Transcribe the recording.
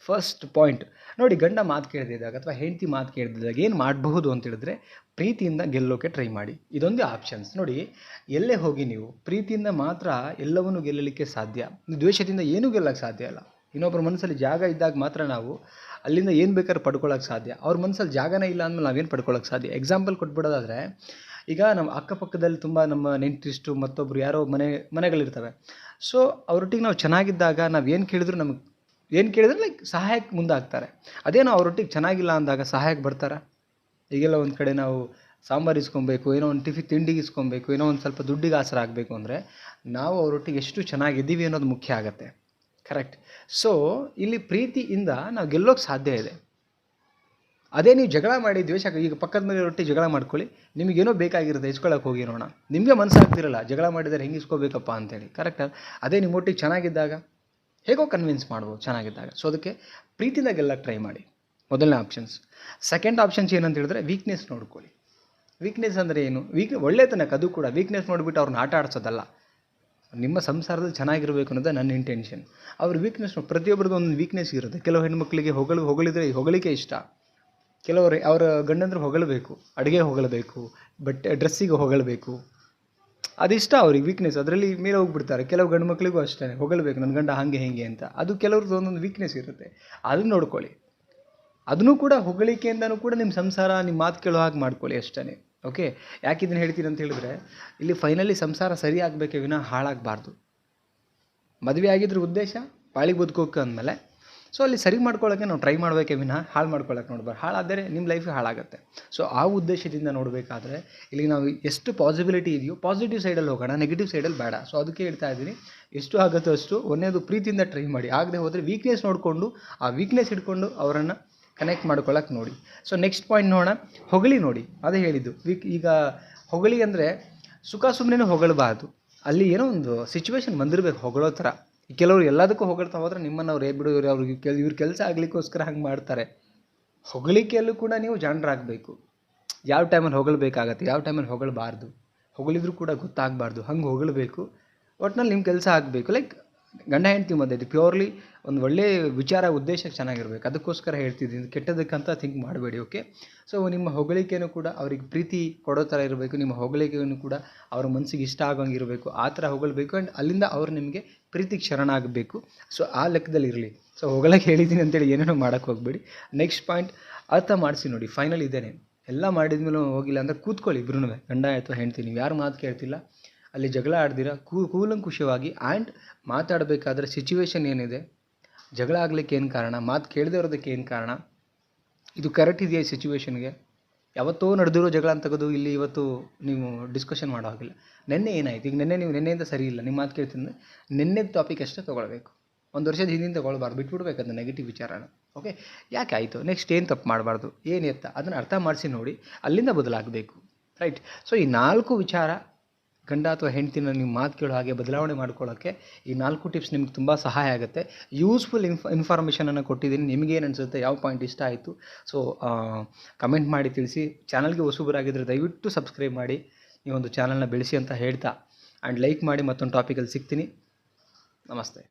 First point ನೋಡಿ, ಗಂಡ ಮಾತು ಕೇಳದಿದ್ದಾಗ ಅಥವಾ ಹೆಂಡತಿ ಮಾತು ಕೇಳದಿದ್ದಾಗ ಏನು ಮಾಡಬಹುದು ಅಂತ ಹೇಳಿದ್ರೆ, ಪ್ರೀತಿಯಿಂದ ಗೆಲ್ಲೋಕೆ ಟ್ರೈ ಮಾಡಿ. ಇದೊಂದೇ ಆಪ್ಷನ್ಸ್. ನೋಡಿ, ಎಲ್ಲೇ ಹೋಗಿ ನೀವು ಪ್ರೀತಿಯಿಂದ ಮಾತ್ರ ಎಲ್ಲವನ್ನು ಗೆಲ್ಲಲಿಕ್ಕೆ ಸಾಧ್ಯ. ದ್ವೇಷದಿಂದ ಏನೂ ಗೆಲ್ಲಕ್ಕೆ ಸಾಧ್ಯ ಇಲ್ಲ. ಇನ್ನೊಬ್ಬರ ಮನಸ್ಸಲ್ಲಿ ಜಾಗ ಇದ್ದಾಗ ಮಾತ್ರ ನಾವು ಅಲ್ಲಿಂದ ಏನು ಬೇಕಾದ್ರೂ ಪಡ್ಕೊಳ್ಳೋಕೆ ಸಾಧ್ಯ. ಅವ್ರ ಮನಸ್ಸಲ್ಲಿ ಜಾಗನೇ ಇಲ್ಲ ಅಂದಮೇಲೆ ನಾವೇನು ಪಡ್ಕೊಳ್ಳೋಕೆ ಸಾಧ್ಯ. ಎಕ್ಸಾಂಪಲ್ ಕೊಟ್ಬಿಡೋದಾದರೆ, ಈಗ ನಮ್ಮ ಅಕ್ಕಪಕ್ಕದಲ್ಲಿ ತುಂಬ ನಮ್ಮ ನೆಂಟರಿಷ್ಟು ಮತ್ತೊಬ್ಬರು ಯಾರೋ ಮನೆಗಳಿರ್ತವೆ. ಸೊ ಅವರೊಟ್ಟಿಗೆ ನಾವು ಚೆನ್ನಾಗಿದ್ದಾಗ ನಾವು ಏನು ಕೇಳಿದ್ರು ಲೈಕ್ ಸಹಾಯಕ್ಕೆ ಮುಂದಾಗ್ತಾರೆ. ಅದೇನೋ ಅವರೊಟ್ಟಿಗೆ ಚೆನ್ನಾಗಿಲ್ಲ ಅಂದಾಗ ಸಹಾಯಕ್ಕೆ ಬರ್ತಾರೆ. ಈಗೆಲ್ಲ ಒಂದು ಕಡೆ ನಾವು ಸಾಂಬಾರು ಇಸ್ಕೊಬೇಕು, ಏನೋ ಒಂದು ತಿಂಡಿಗೆ ಇಸ್ಕೊಬೇಕು, ಏನೋ ಒಂದು ಸ್ವಲ್ಪ ದುಡ್ಡಿಗೆ ಆಸರ ಆಗಬೇಕು ಅಂದರೆ ನಾವು ಅವರೊಟ್ಟಿಗೆ ಎಷ್ಟು ಚೆನ್ನಾಗಿದ್ದೀವಿ ಅನ್ನೋದು ಮುಖ್ಯ ಆಗುತ್ತೆ. ಕರೆಕ್ಟ್. ಸೊ ಇಲ್ಲಿ ಪ್ರೀತಿಯಿಂದ ನಾವು ಗೆಲ್ಲೋಕ್ಕೆ ಸಾಧ್ಯ ಇದೆ. ಅದೇ ನೀವು ಜಗಳ ಮಾಡಿ ದ್ವೇಷ, ಈಗ ಪಕ್ಕದ ಮನೆಯವರೊಟ್ಟಿಗೆ ಜಗಳ ಮಾಡ್ಕೊಳ್ಳಿ, ನಿಮಗೇನೋ ಬೇಕಾಗಿರುತ್ತೆ ಇಸ್ಕೊಳ್ಳೋಕೆ ಹೋಗಿ ನೋಡೋಣ, ನಿಮಗೆ ಮನಸ್ಸಾಗ್ತಿರಲ್ಲ ಜಗಳ ಮಾಡಿದರೆ ಹೆಂಗೆ ಇಸ್ಕೋಬೇಕಪ್ಪ ಅಂತೇಳಿ. ಕರೆಕ್ಟ್. ಅದೇ ನಿಮ್ಮೊಟ್ಟಿಗೆ ಚೆನ್ನಾಗಿದ್ದಾಗ ಹೇಗೋ ಕನ್ವಿನ್ಸ್ ಮಾಡ್ಬೋದು ಚೆನ್ನಾಗಿದ್ದಾಗ. ಸೊ ಅದಕ್ಕೆ ಪ್ರೀತಿಯಿಂದ ಗೆಲ್ಲಕ್ಕೆ ಟ್ರೈ ಮಾಡಿ, ಮೊದಲನೇ ಆಪ್ಷನ್ಸ್. ಸೆಕೆಂಡ್ ಆಪ್ಷನ್ಸ್ ಏನಂತ ಹೇಳಿದ್ರೆ, ವೀಕ್ನೆಸ್ ನೋಡ್ಕೊಳ್ಳಿ. ವೀಕ್ನೆಸ್ ಅಂದರೆ ಏನು? ಒಳ್ಳೆತನಕ್ಕೆ ಅದು ಕೂಡ ವೀಕ್ನೆಸ್ ನೋಡಿಬಿಟ್ಟು ಅವ್ರನ್ನ ಆಟ ಆಡಿಸೋದಲ್ಲ. ನಿಮ್ಮ ಸಂಸಾರದಲ್ಲಿ ಚೆನ್ನಾಗಿರಬೇಕು ಅನ್ನೋದೇ ನನ್ನ ಇಂಟೆನ್ಷನ್. ಅವ್ರ ವೀಕ್ನೆಸ್ ಪ್ರತಿಯೊಬ್ಬರದ್ದು ಒಂದು ವೀಕ್ನೆಸ್ ಇರುತ್ತೆ. ಕೆಲವು ಹೆಣ್ಮಕ್ಳಿಗೆ ಹೊಗಳಿದ್ರೆ ಹೊಗಳಿಕೆ ಇಷ್ಟ. ಕೆಲವರು ಅವರ ಗಂಡಂದ್ರೆ ಹೊಗಳಬೇಕು, ಅಡುಗೆ ಹೊಗಳಬೇಕು, ಡ್ರೆಸ್ಸಿಗೆ ಹೊಗಳಬೇಕು, ಅದಿಷ್ಟ ಅವ್ರಿಗೆ ವೀಕ್ನೆಸ್. ಅದರಲ್ಲಿ ಮೇಲೆ ಹೋಗ್ಬಿಡ್ತಾರೆ. ಕೆಲವು ಗಂಡು ಮಕ್ಕಳಿಗೂ ಅಷ್ಟೇ ಹೊಗಳಬೇಕು, ನನ್ನ ಗಂಡ ಹಾಗೆ ಹೇಗೆ ಅಂತ. ಅದು ಕೆಲವ್ರದ್ದು ಒಂದೊಂದು ವೀಕ್ನೆಸ್ ಇರುತ್ತೆ, ಅದನ್ನು ನೋಡ್ಕೊಳ್ಳಿ. ಅದನ್ನು ಕೂಡ ಹೊಗಳಿಕೆಯಿಂದನೂ ಕೂಡ ನಿಮ್ಮ ಸಂಸಾರ ನಿಮ್ಮ ಮಾತು ಕೇಳೋ ಹಾಗೆ ಮಾಡ್ಕೊಳ್ಳಿ ಅಷ್ಟೇ. ಓಕೆ. ಯಾಕೆ ಇದನ್ನು ಹೇಳ್ತೀನಿ ಅಂತ ಹೇಳಿದ್ರೆ, ಇಲ್ಲಿ ಫೈನಲಿ ಸಂಸಾರ ಸರಿ ಆಗಬೇಕೇ ವಿನ ಹಾಳಾಗಬಾರ್ದು. ಮದುವೆ ಆಗಿದ್ರ ಉದ್ದೇಶ ಬಾಳಿಗೆ ಬದುಕೋಕೆ ಅಂದಮೇಲೆ, ಸೊ ಅಲ್ಲಿ ಸರಿ ಮಾಡ್ಕೊಳ್ಳೋಕ್ಕೆ ನಾವು ಟ್ರೈ ಮಾಡಬೇಕೇ ವಿನ ಹಾಳು ಮಾಡ್ಕೊಳ್ಳೋಕೆ ನೋಡ್ಬಾರ್ದು. ಹಾಳಾದರೆ ನಿಮ್ಮ ಲೈಫ್ ಹಾಳಾಗುತ್ತೆ. ಸೊ ಆ ಉದ್ದೇಶದಿಂದ ನೋಡಬೇಕಾದ್ರೆ ಇಲ್ಲಿ ನಾವು ಎಷ್ಟು ಪಾಸಿಬಿಲಿಟಿ ಇದೆಯೋ ಪಾಸಿಟಿವ್ ಸೈಡಲ್ಲಿ ಹೋಗೋಣ, ನೆಗೆಟಿವ್ ಸೈಡಲ್ಲಿ ಬೇಡ. ಸೊ ಅದಕ್ಕೆ ಹೇಳ್ತಾ ಇದ್ದೀನಿ, ಎಷ್ಟು ಆಗುತ್ತೋ ಅಷ್ಟು ಒಂದೇದು ಪ್ರೀತಿಯಿಂದ ಟ್ರೈ ಮಾಡಿ. ಆಗದೆ ಹೋದರೆ ವೀಕ್ನೆಸ್ ನೋಡಿಕೊಂಡು ಆ ವೀಕ್ನೆಸ್ ಇಟ್ಕೊಂಡು ಅವರನ್ನು ಕನೆಕ್ಟ್ ಮಾಡ್ಕೊಳ್ಳೋಕೆ ನೋಡಿ. ಸೊ ನೆಕ್ಸ್ಟ್ ಪಾಯಿಂಟ್ ನೋಡೋಣ, ಹೊಗಳಿ ನೋಡಿ. ಅದೇ ಹೇಳಿದ್ದು ಈಗ ಹೊಗಳಿ ಅಂದರೆ ಸುಖ ಸುಮ್ಮನೆ ಹೊಗಳಬಾರ್ದು. ಅಲ್ಲಿ ಏನೋ ಒಂದು ಸಿಚುವೇಶನ್ ಬಂದಿರಬೇಕು ಹೊಗಳೋ ಥರ. ಕೆಲವರು ಎಲ್ಲದಕ್ಕೂ ಹೊಗಳ್ತಾ ಹೋದರೆ ನಿಮ್ಮನ್ನು ಅವ್ರು ಬಿಡು, ಅವ್ರಿಗೆ ಇವ್ರ ಕೆಲಸ ಆಗಲಿಕ್ಕೋಸ್ಕರ ಹಂಗೆ ಮಾಡ್ತಾರೆ. ಹೊಗಳಿಕೆಯಲ್ಲೂ ಕೂಡ ನೀವು ಜಾಣರಾಗಬೇಕು. ಯಾವ ಟೈಮಲ್ಲಿ ಹೊಗಳಬೇಕಾಗತ್ತೆ, ಯಾವ ಟೈಮಲ್ಲಿ ಹೊಗಳಬಾರ್ದು, ಹೊಗಳಿದ್ರೂ ಕೂಡ ಗೊತ್ತಾಗಬಾರ್ದು, ಹಂಗೆ ಹೊಗಳಬೇಕು. ಒಟ್ಟಿನಲ್ಲಿ ನಿಮ್ಮ ಕೆಲಸ ಆಗಬೇಕು. ಲೈಕ್ ಗಂಡ ಹೆಂಡತಿ ಮಧ್ಯೆ ಇದು ಪ್ಯೂರ್ಲಿ ಒಂದು ಒಳ್ಳೆಯ ವಿಚಾರ ಉದ್ದೇಶಕ್ಕೆ ಚೆನ್ನಾಗಿರ್ಬೇಕು. ಅದಕ್ಕೋಸ್ಕರ ಹೇಳ್ತಿದ್ದೀನಿ, ಕೆಟ್ಟದಕ್ಕಂತ ಥಿಂಕ್ ಮಾಡಬೇಡಿ. ಓಕೆ. ಸೊ ನಿಮ್ಮ ಹೊಗಳಿಕೆಯೂ ಕೂಡ ಅವ್ರಿಗೆ ಪ್ರೀತಿ ಕೊಡೋ ಥರ ಇರಬೇಕು. ನಿಮ್ಮ ಹೊಗಳಿಕೆಯನ್ನು ಕೂಡ ಅವ್ರ ಮನಸ್ಸಿಗೆ ಇಷ್ಟ ಆಗೋಂಗೆ ಇರಬೇಕು. ಆ ಥರ ಹೊಗಳಬೇಕು. ಆ್ಯಂಡ್ ಅಲ್ಲಿಂದ ಅವ್ರು ನಿಮಗೆ ಪ್ರೀತಿಗೆ ಶರಣಾಗಬೇಕು. ಸೊ ಆ ಲೆಕ್ಕದಲ್ಲಿ ಇರಲಿ. ಸೊ ಹೊಗಳಕ್ಕೆ ಹೇಳಿದ್ದೀನಿ ಅಂತೇಳಿ ಏನೇನೋ ಮಾಡೋಕ್ಕೆ ಹೋಗಬೇಡಿ. ನೆಕ್ಸ್ಟ್ ಪಾಯಿಂಟ್ ಅರ್ಥ ಮಾಡಿಸಿ ನೋಡಿ. ಫೈನಲ್ ಇದ್ದೇನೆ, ಎಲ್ಲ ಮಾಡಿದ್ಮೇಲೆ ಹೋಗಿಲ್ಲ ಅಂದರೆ ಕೂತ್ಕೊಳ್ಳಿ ಇಬ್ರು, ಗಂಡ ಅಥವಾ ಹೆಂಡ್ತಿ. ನೀವು ಯಾರು ಮಾತು ಕೇಳ್ತಿಲ್ಲ ಅಲ್ಲಿ ಜಗಳ ಆಡ್ದಿರ ಕೂಲಂಕುಷವಾಗಿ ಆ್ಯಂಡ್ ಮಾತಾಡಬೇಕಾದ್ರೆ ಸಿಚುವೇಶನ್ ಏನಿದೆ, ಜಗಳ ಆಗಲಿಕ್ಕೆ ಏನು ಕಾರಣ, ಮಾತು ಕೇಳದೇ ಇರೋದಕ್ಕೆ ಏನು ಕಾರಣ, ಇದು ಕರೆಕ್ಟ್ ಇದೆಯಾ ಈ ಸಿಚುವೇಶನ್ಗೆ. ಯಾವತ್ತೋ ನಡೆದಿರೋ ಜಗಳ ಅಂತ ತೆಗೆದು ಇಲ್ಲಿ ಇವತ್ತು ನೀವು ಡಿಸ್ಕಷನ್ ಮಾಡೋ ಹಾಗಿಲ್ಲ. ನೆನ್ನೆ ಏನಾಯಿತು, ಈಗ ನೆನ್ನೆಯಿಂದ ಸರಿ ಇಲ್ಲ, ನಿಮ್ಮ ಮಾತು ಕೇಳ್ತಿದ್ರೆ ನೆನ್ನೆ ಟಾಪಿಕ್ ಅಷ್ಟೇ ತೊಗೊಳ್ಬೇಕು. ಒಂದು ವರ್ಷದ ಹಿಂದಿನ ತೊಗೊಳ್ಬಾರ್ದು, ಬಿಟ್ಬಿಡ್ಬೇಕು ಅದನ್ನ ನೆಗೆಟಿವ್ ವಿಚಾರನ. ಓಕೆ. ಯಾಕೆ ಆಯಿತು, ನೆಕ್ಸ್ಟ್ ಏನು ತಪ್ಪು ಮಾಡಬಾರ್ದು, ಏನು ಎತ್ತ ಅದನ್ನು ಅರ್ಥ ಮಾಡಿಸಿ ನೋಡಿ, ಅಲ್ಲಿಂದ ಬದಲಾಗಬೇಕು. ರೈಟ್. ಸೊ ಈ 4 ವಿಚಾರ ಗಂಡ ಅಥವಾ ಹೆಂಡ್ತಿನ ನೀವು ಮಾತು ಕೇಳೋ ಹಾಗೆ ಬದಲಾವಣೆ ಮಾಡ್ಕೊಳ್ಳೋಕ್ಕೆ ಈ 4 ಟಿಪ್ಸ್ ನಿಮ್ಗೆ ತುಂಬ ಸಹಾಯ ಆಗುತ್ತೆ. ಯೂಸ್ಫುಲ್ ಇನ್ಫಾರ್ಮೇಷನನ್ನು ಕೊಟ್ಟಿದ್ದೀನಿ. ನಿಮಗೇನು ಅನಿಸುತ್ತೆ, ಯಾವ ಪಾಯಿಂಟ್ ಇಷ್ಟ ಆಯಿತು, ಸೊ ಕಮೆಂಟ್ ಮಾಡಿ ತಿಳಿಸಿ. ಚಾನಲ್ಗೆ ಹೊಸಬರಾಗಿದ್ದರೆ ದಯವಿಟ್ಟು ಸಬ್ಸ್ಕ್ರೈಬ್ ಮಾಡಿ, ಈ ಒಂದು ಚಾನಲ್ನ ಬೆಳೆಸಿ ಅಂತ ಹೇಳ್ತಾ, ಆ್ಯಂಡ್ ಲೈಕ್ ಮಾಡಿ. ಮತ್ತೊಂದು ಟಾಪಿಕಲ್ಲಿ ಸಿಗ್ತೀನಿ. ನಮಸ್ತೆ.